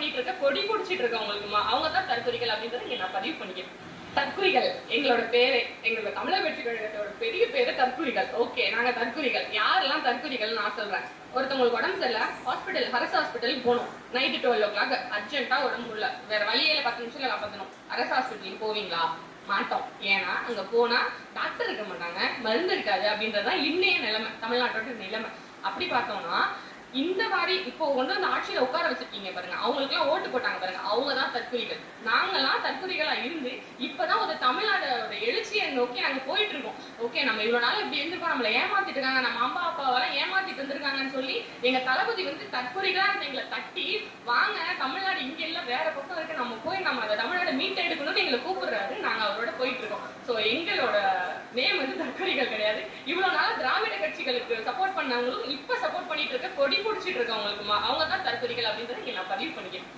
பண்ணிட்டு இருக்க கொடி பிடிச்சிட்டு இருக்கவங்களுக்குமா அவங்க தான் தற்கொலைகள் அப்படின்றத இங்க நான் பதிவு பண்ணிக்கிறேன். தற்குறிகள் எங்களோட பேரு, எங்களோட தமிழக வெற்றி கழகத்தோட பெரிய பேரு தற்குறிகள். ஓகே, நாங்க தற்குறிகள். யாரெல்லாம் தற்குறிகள் நான் சொல்றேன். ஒருத்தவங்களுக்கு உடம்பு சரியில்லை, ஹாஸ்பிட்டல் அரசு ஹாஸ்பிட்டலுக்கு போகணும், நைட்டு 12 o'clock அர்ஜென்ட்டா உடம்பு இல்ல, வேற வழியில 10 நிமிஷத்துல காப்பாற்றணும், அரசு ஹாஸ்பிட்டலுக்கு போவீங்களா? மாட்டோம். ஏன்னா அங்க போனா டாக்டர் இருக்க மாட்டாங்க, மருந்து இருக்காது அப்படின்றதுதான் இன்னைய நிலைமை, தமிழ்நாட்டோட நிலைமை. அப்படி பார்த்தோம்னா இந்த மாதிரி இப்போ கொண்டு வந்து ஆட்சியில உட்கார வச்சிருக்கீங்க பாருங்க, அவங்களுக்கு எல்லாம் ஓட்டு போட்டாங்க பாருங்க, அவங்கதான் தற்குறிகள். நாங்கெல்லாம் தற்குறிகளா இருந்து இப்பதான் ஒரு தமிழ்நாடோட எழுச்சியை நோக்கி நாங்க போயிட்டு இருக்கோம். ஓகே, நம்ம இவ்வளவு நாள் இப்படி இருந்திருக்கோம், நம்மள ஏமாத்திட்டு இருக்காங்க, நம்ம அம்மா அப்பாவெல்லாம் ஏமாத்திட்டு இருந்திருக்காங்கன்னு சொல்லி எங்க தளபதி வந்து தற்குறிகளா எங்களை தட்டி வாங்க, தமிழ்நாடு இங்க இல்ல வேற பக்கம் இருக்கு, நம்ம போய் நம்ம அதை தமிழ்நாடு மீட் எடுக்கணும்னு எங்களை கூப்பிடுறாரு. நாங்க அவரோட போயிட்டு இருக்கோம். சோ எங்களோட நேம் வந்து தற்குறிகள் கிடையாது. இவ்வளவு நாள் திராவிட கட்சிகளுக்கு சப்போர்ட் பண்ணவங்களும் இப்ப சப்போர்ட் பண்ணிட்டு இருக்க கொடி பிடிச்சிட்டு இருக்கவங்களுக்குமா அவங்க தான் தற்கொலைகள் அப்படின்றத நான் பதிவு பண்ணிக்கிறேன்.